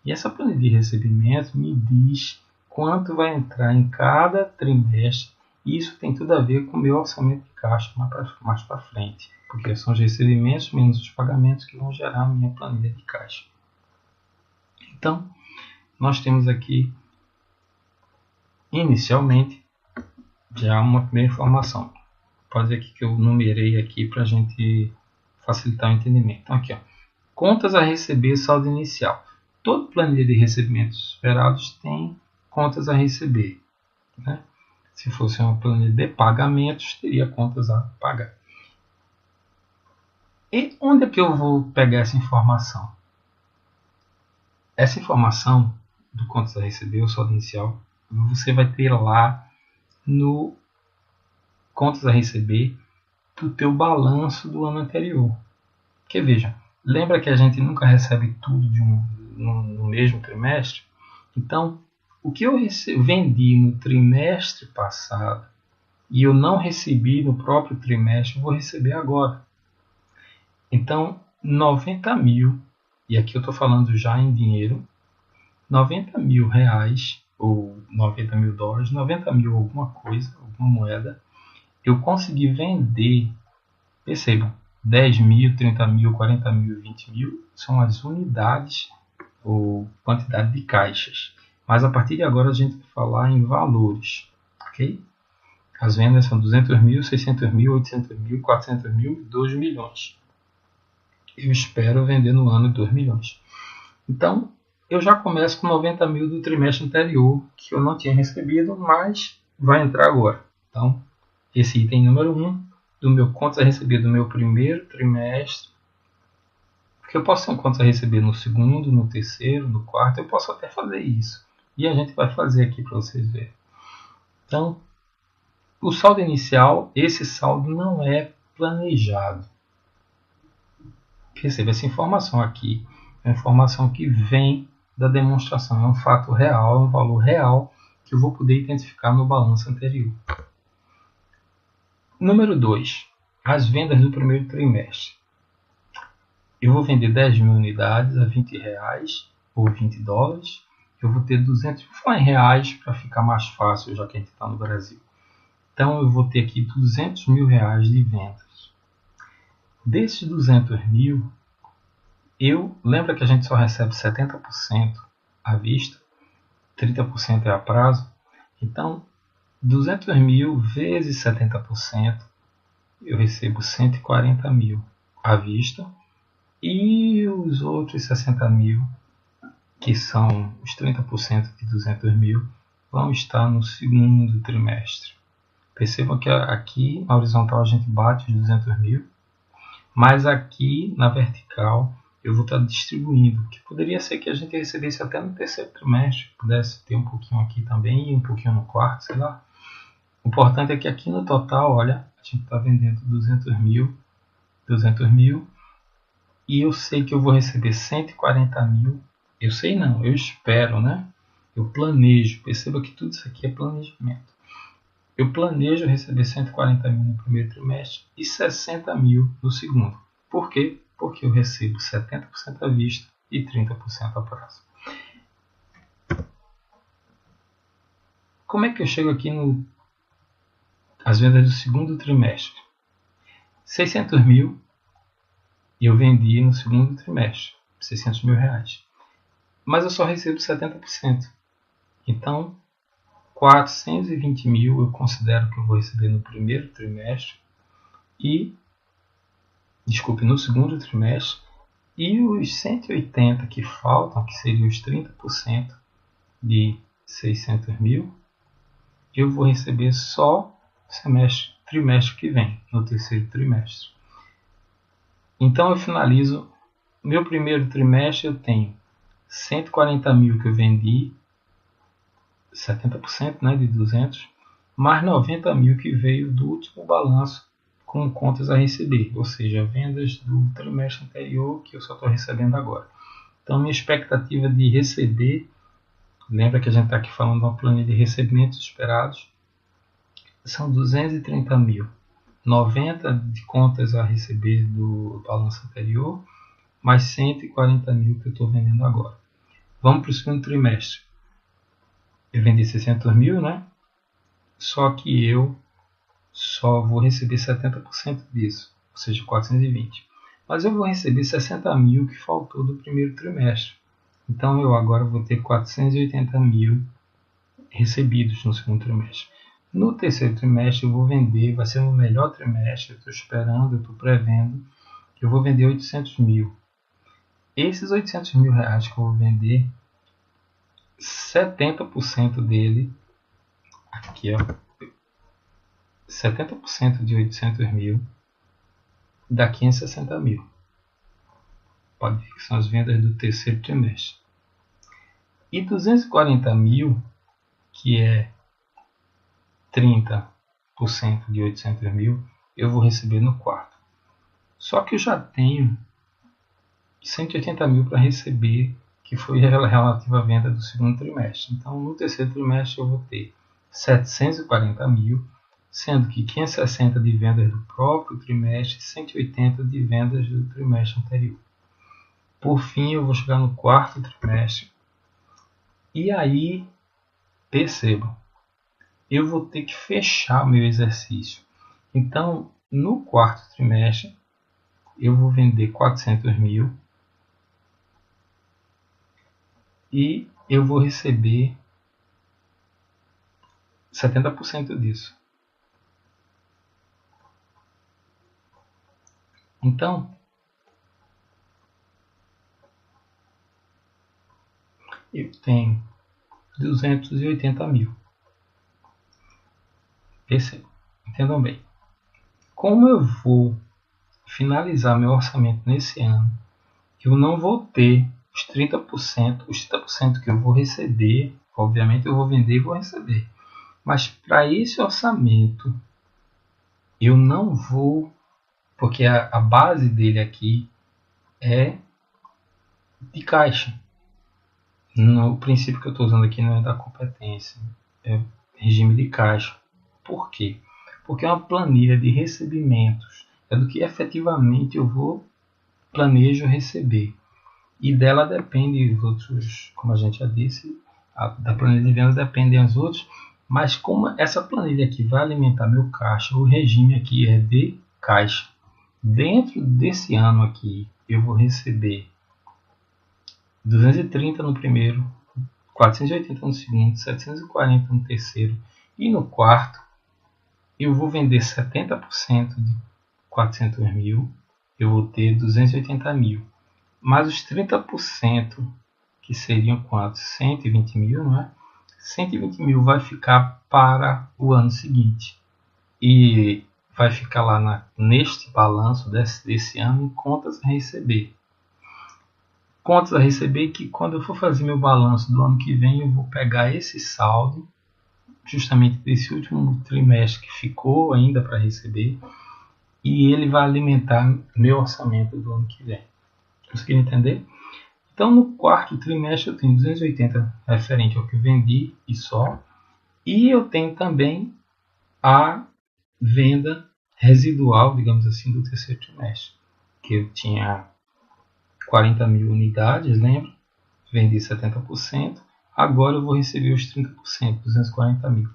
E essa planilha de recebimentos me diz quanto vai entrar em cada trimestre. E isso tem tudo a ver com o meu orçamento de caixa mais para frente. Porque são os recebimentos menos os pagamentos que vão gerar a minha planilha de caixa. Então, nós temos aqui, inicialmente, já uma primeira informação. Pode ver aqui que eu numerei aqui para a gente facilitar o entendimento. Então, aqui, ó, contas a receber, saldo inicial. Toda planilha de recebimentos esperados tem contas a receber. Né? Se fosse uma planilha de pagamentos, teria contas a pagar. E onde é que eu vou pegar essa informação? Essa informação do contas a receber, o saldo inicial, você vai ter lá no contas a receber do teu balanço do ano anterior. Porque veja, lembra que a gente nunca recebe tudo no mesmo trimestre? Então, o que eu vendi no trimestre passado e eu não recebi no próprio trimestre, eu vou receber agora. Então, 90 mil, e aqui eu estou falando já em dinheiro, 90 mil reais, ou 90 mil dólares, 90 mil alguma coisa, alguma moeda, eu consegui vender, percebam, 10 mil, 30 mil, 40 mil, 20 mil, são as unidades ou quantidade de caixas. Mas a partir de agora a gente vai falar em valores, ok? As vendas são 200 mil, 600 mil, 800 mil, 400 mil, 2 milhões. Eu espero vender no ano 2 milhões. Então, eu já começo com 90 mil do trimestre anterior, que eu não tinha recebido, mas vai entrar agora. Então, esse item número 1 do meu contas a receber do meu primeiro trimestre, porque eu posso ter um contas a receber no segundo, no terceiro, no quarto, eu posso até fazer isso. E a gente vai fazer aqui para vocês verem. Então, o saldo inicial, esse saldo não é planejado. Receba essa informação aqui, é uma informação que vem da demonstração, é um fato real, é um valor real que eu vou poder identificar no balanço anterior. Número 2. As vendas do primeiro trimestre. Eu vou vender 10 mil unidades a 20 reais ou 20 dólares. Eu vou ter 200, vou falar em reais para ficar mais fácil, já que a gente está no Brasil. Então eu vou ter aqui 200 mil reais de vendas. Desses 200 mil, lembra que a gente só recebe 70% à vista, 30% é a prazo. Então, 200 mil vezes 70%, eu recebo 140 mil à vista. E os outros 60 mil, que são os 30% de 200 mil, vão estar no segundo trimestre. Percebam que aqui na horizontal a gente bate os 200 mil, mas aqui na vertical eu vou estar distribuindo, que poderia ser que a gente recebesse até no terceiro trimestre, pudesse ter um pouquinho aqui também e um pouquinho no quarto, sei lá. O importante é que aqui no total, olha, a gente está vendendo 200 mil, e eu sei que eu vou receber 140 mil. Eu sei não, eu espero, né? Eu planejo, perceba que tudo isso aqui é planejamento. Eu planejo receber 140 mil no primeiro trimestre e 60 mil no segundo. Por quê? Porque eu recebo 70% à vista e 30% a prazo. Como é que eu chego aqui as vendas do segundo trimestre? 600 mil eu vendi no segundo trimestre, 600 mil reais. Mas eu só recebo 70%. Então, 420 mil eu considero que eu vou receber no primeiro trimestre no segundo trimestre, e os 180 que faltam, que seriam os 30% de 600 mil, eu vou receber só trimestre que vem, no terceiro trimestre. Então eu finalizo meu primeiro trimestre, eu tenho 140 mil que eu vendi, 70%, né, de 200, mais 90 mil que veio do último balanço com contas a receber, ou seja, vendas do trimestre anterior que eu só estou recebendo agora. Então minha expectativa de receber, lembra que a gente está aqui falando de uma planilha de recebimentos esperados, são 230 mil. 90 de contas a receber do balanço anterior, mais 140 mil que eu estou vendendo agora. Vamos para o segundo trimestre. Eu vendi 600 mil, né? Só que eu só vou receber 70% disso, ou seja, 420. Mas eu vou receber 60 mil que faltou do primeiro trimestre. Então eu agora vou ter 480 mil recebidos no segundo trimestre. No terceiro trimestre eu vou vender, vai ser o melhor trimestre, eu estou esperando, eu estou prevendo que eu vou vender 800 mil. Esses 800 mil reais que eu vou vender, 70% dele, aqui ó, 70% de 800 mil dá 560 mil. Pode ver que são as vendas do terceiro trimestre. E 240 mil, que é 30% de 800 mil, eu vou receber no quarto. Só que eu já tenho 180 mil para receber, que foi a relativa venda do segundo trimestre. Então, no terceiro trimestre, eu vou ter 740 mil, sendo que 560 de vendas do próprio trimestre e 180 de vendas do trimestre anterior. Por fim, eu vou chegar no quarto trimestre. E aí, percebam, eu vou ter que fechar meu exercício. Então, no quarto trimestre, eu vou vender 400 mil e eu vou receber 70% disso. Então, eu tenho 280 mil. Percebam, entendam bem. Como eu vou finalizar meu orçamento nesse ano, eu não vou ter os 30% que eu vou receber, obviamente eu vou vender e vou receber. Mas para esse orçamento, eu não vou, porque a base dele aqui é de caixa. O princípio que eu estou usando aqui não é da competência, é regime de caixa. Por quê? Porque é uma planilha de recebimentos, é do que efetivamente eu planejo receber. E dela depende os outros, como a gente já disse, da planilha de vendas dependem os outros, mas como essa planilha aqui vai alimentar meu caixa, o regime aqui é de caixa. Dentro desse ano aqui, eu vou receber 230 no primeiro, 480 no segundo, 740 no terceiro e no quarto, eu vou vender 70% de 400 mil, eu vou ter 280 mil. Mas os 30%, que seriam quantos? 120 mil, não é? 120 mil vai ficar para o ano seguinte. E vai ficar lá neste balanço desse ano em contas a receber. Contas a receber que quando eu for fazer meu balanço do ano que vem, eu vou pegar esse saldo, justamente desse último trimestre que ficou ainda para receber, e ele vai alimentar meu orçamento do ano que vem. Conseguiram entender? Então, no quarto trimestre, eu tenho 280 referente ao que eu vendi e só. E eu tenho também a venda residual, digamos assim, do terceiro trimestre. Que eu tinha 40 mil unidades, lembra? Vendi 70%. Agora eu vou receber os 30%, 240 mil.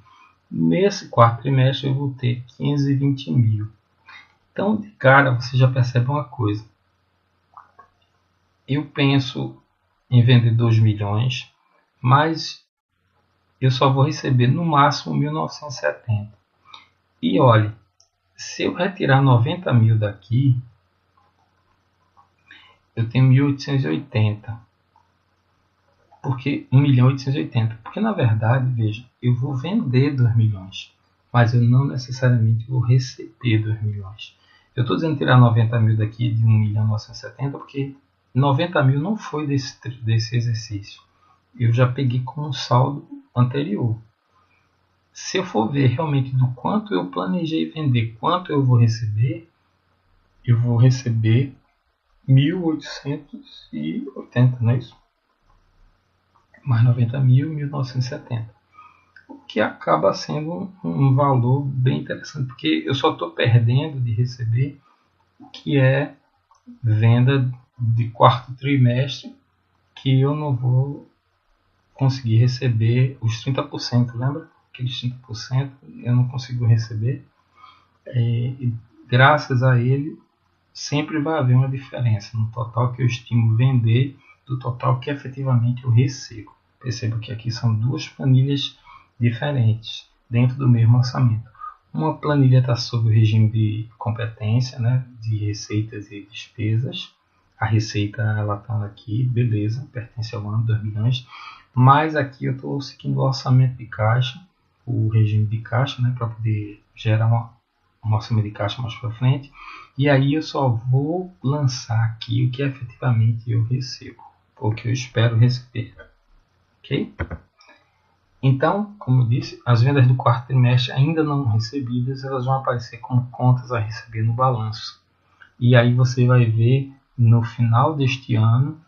Nesse quarto trimestre eu vou ter 520 mil. Então, de cara, você já percebe uma coisa. Eu penso em vender 2 milhões, mas eu só vou receber no máximo 1.970. E olhe, se eu retirar 90 mil daqui, eu tenho 1.880. Porque 1.880. Porque na verdade, veja, eu vou vender 2 milhões, mas eu não necessariamente vou receber 2 milhões. Eu estou dizendo tirar 90 mil daqui de 1.970 porque 90 mil não foi desse exercício. Eu já peguei como saldo anterior. Se eu for ver realmente do quanto eu planejei vender, quanto eu vou receber 1.880, não é isso? Mais 90 mil, 1.970. O que acaba sendo um valor bem interessante, porque eu só estou perdendo de receber o que é venda de quarto trimestre, que eu não vou conseguir receber os 30%, lembra? Aqueles 30% eu não consigo receber. E graças a ele, sempre vai haver uma diferença no total que eu estimo vender do total que efetivamente eu recebo. Perceba que aqui são duas planilhas diferentes dentro do mesmo orçamento. Uma planilha está sob o regime de competência, né, de receitas e despesas. A receita ela está aqui, beleza, pertence ao ano 2 milhões. Mas aqui eu estou seguindo o orçamento de caixa, o regime de caixa, né, para poder gerar um orçamento de caixa mais para frente. E aí eu só vou lançar aqui o que efetivamente eu recebo, ou que eu espero receber. Ok? Então, como eu disse, as vendas do quarto trimestre ainda não recebidas, elas vão aparecer como contas a receber no balanço. E aí você vai ver no final deste ano,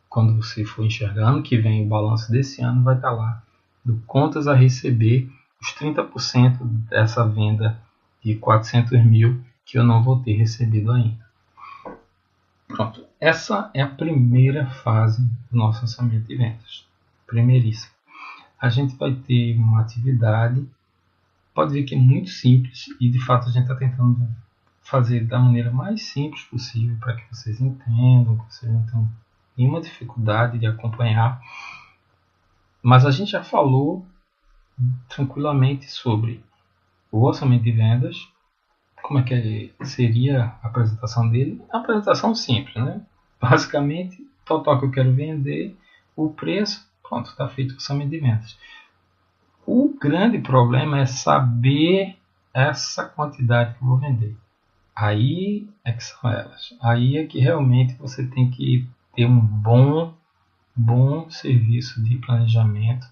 quando você for enxergando que vem o balanço desse ano, vai estar lá do contas a receber os 30% dessa venda de 400 mil que eu não vou ter recebido ainda. Pronto, essa é a primeira fase do nosso orçamento de vendas. Primeiríssima. A gente vai ter uma atividade, pode ver que é muito simples e de fato a gente está tentando fazer da maneira mais simples possível para que vocês entendam, que vocês não tenham nenhuma dificuldade de acompanhar. Mas a gente já falou tranquilamente sobre o orçamento de vendas, como é que seria a apresentação dele. A apresentação simples, né? Basicamente, total que eu quero vender, o preço, pronto, está feito o orçamento de vendas. O grande problema é saber essa quantidade que eu vou vender. Aí é que são elas. Aí é que realmente você tem que ter um bom serviço de planejamento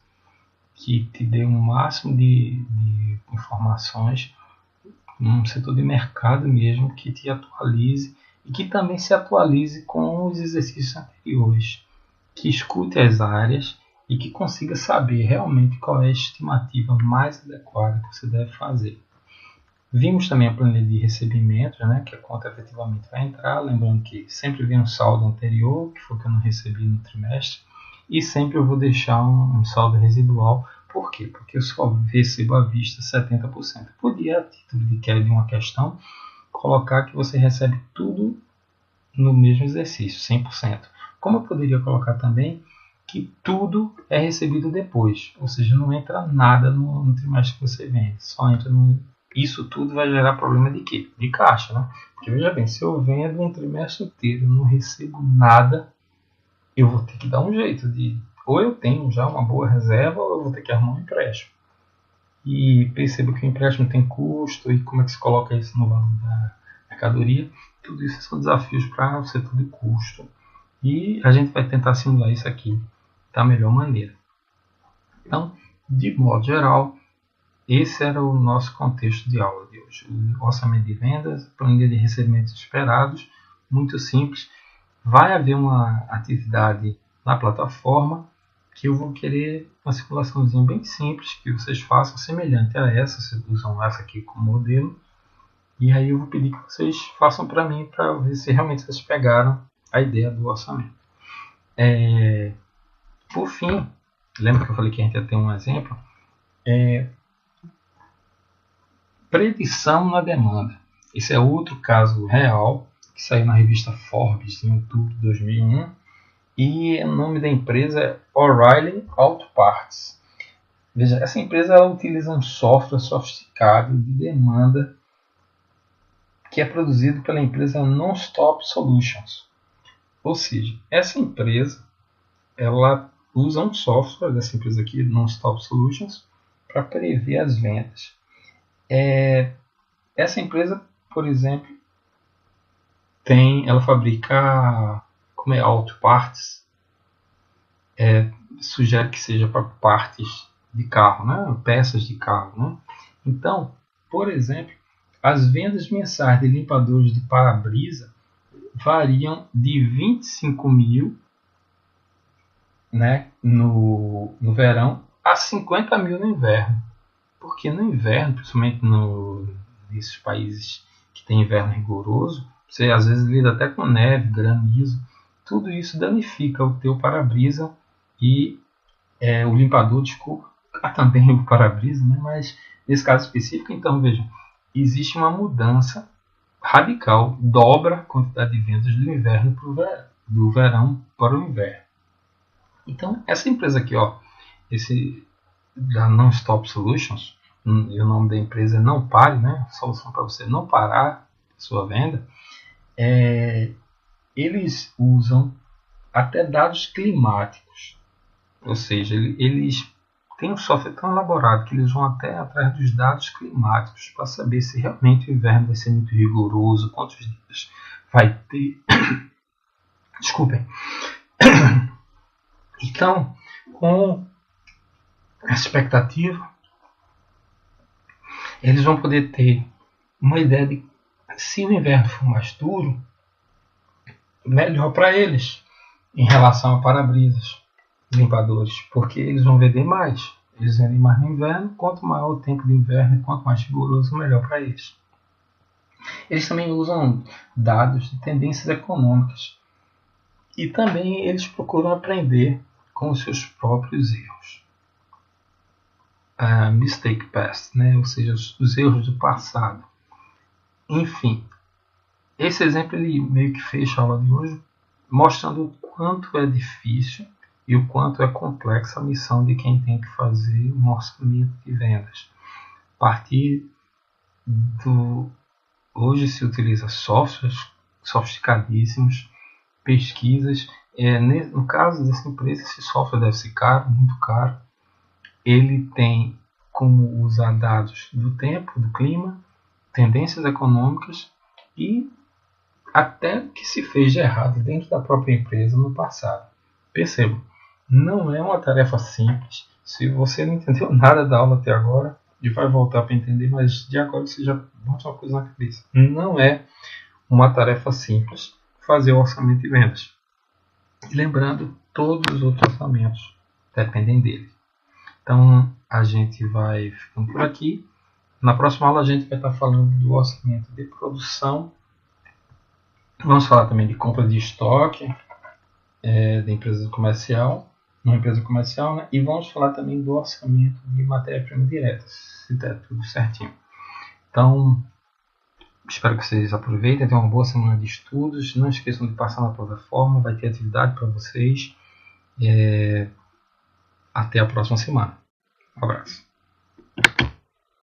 que te dê um máximo de informações, um setor de mercado mesmo, que te atualize e que também se atualize com os exercícios anteriores, que escute as áreas e que consiga saber realmente qual é a estimativa mais adequada que você deve fazer. Vimos também a planilha de recebimentos, né, que a conta efetivamente vai entrar, lembrando que sempre vem um saldo anterior, que foi o que eu não recebi no trimestre, e sempre eu vou deixar um saldo residual. Por quê? Porque eu só recebo à vista 70%. Podia, a título de uma questão, colocar que você recebe tudo no mesmo exercício, 100%. Como eu poderia colocar também que tudo é recebido depois, ou seja, não entra nada no trimestre que você vende, só entra no... Isso tudo vai gerar problema de quê? De caixa, né? Porque veja bem, se eu vendo um trimestre inteiro e não recebo nada, eu vou ter que dar um jeito de... Ou eu tenho já uma boa reserva, ou eu vou ter que arrumar um empréstimo. E perceba que o empréstimo tem custo, e como é que se coloca isso no valor da mercadoria. Tudo isso são desafios para o setor de custo. E a gente vai tentar simular isso aqui da melhor maneira. Então, de modo geral, esse era o nosso contexto de aula de hoje. O orçamento de vendas, planilha de recebimentos esperados, muito simples. Vai haver uma atividade na plataforma que eu vou querer uma simulaçãozinha bem simples que vocês façam, semelhante a essa, vocês usam essa aqui como modelo. E aí eu vou pedir que vocês façam para mim, para ver se realmente vocês pegaram a ideia do orçamento. Por fim, lembra que eu falei que a gente ia ter um exemplo? Predição na demanda. Esse é outro caso real que saiu na revista Forbes em outubro de 2001 e o nome da empresa é O'Reilly Auto Parts. Veja, essa empresa ela utiliza um software sofisticado de demanda que é produzido pela empresa Nonstop Solutions. Ou seja, essa empresa ela usa um software dessa empresa aqui, Nonstop Solutions, para prever as vendas. Essa empresa, por exemplo, ela fabrica auto parts, sugere que seja para partes de carro, né? Peças de carro. Né? Então, por exemplo, as vendas mensais de limpadores de para-brisa variam de 25 mil, né, no verão a 50 mil no inverno. Porque no inverno, principalmente nesses países que tem inverno rigoroso, você às vezes lida até com neve, granizo, tudo isso danifica o teu para-brisa e o limpador, desculpa, também o para-brisa, né? Mas nesse caso específico, então veja, existe uma mudança radical, dobra a quantidade de vendas do inverno do verão para o inverno. Então essa empresa aqui, ó, da Nonstop Solutions, e o nome da empresa é Não Pare, né? Solução para você não parar a sua venda. Eles usam até dados climáticos, ou seja, eles têm um software tão elaborado que eles vão até atrás dos dados climáticos para saber se realmente o inverno vai ser muito rigoroso, quantos dias vai ter. Desculpem. Então, com essa expectativa, eles vão poder ter uma ideia de se o inverno for mais duro, melhor para eles em relação a para-brisas, limpadores, porque eles vão vender mais. Eles vendem mais no inverno, quanto maior o tempo de inverno, quanto mais rigoroso, melhor para eles. Eles também usam dados de tendências econômicas e também eles procuram aprender com os seus próprios erros. Mistake past, né? Ou seja, os erros do passado. Enfim, esse exemplo ele meio que fecha a aula de hoje, mostrando o quanto é difícil e o quanto é complexa a missão de quem tem que fazer um orçamento de vendas. A partir hoje se utiliza softwares sofisticadíssimos, pesquisas. No caso dessa empresa, esse software deve ser caro, muito caro. Ele tem como usar dados do tempo, do clima, tendências econômicas e até o que se fez de errado dentro da própria empresa no passado. Perceba, não é uma tarefa simples. Se você não entendeu nada da aula até agora, e vai voltar para entender, mas de agora você já bota uma coisa na cabeça. Não é uma tarefa simples fazer o orçamento de vendas. E lembrando, todos os outros orçamentos dependem dele. Então, a gente vai ficando por aqui. Na próxima aula a gente vai estar falando do orçamento de produção. Vamos falar também de compra de estoque da empresa comercial, uma empresa comercial, né? E vamos falar também do orçamento de matéria-prima direta, se der tudo certinho. Então, espero que vocês aproveitem, tenham uma boa semana de estudos. Não esqueçam de passar na plataforma, vai ter atividade para vocês. Até a próxima semana. Um abraço.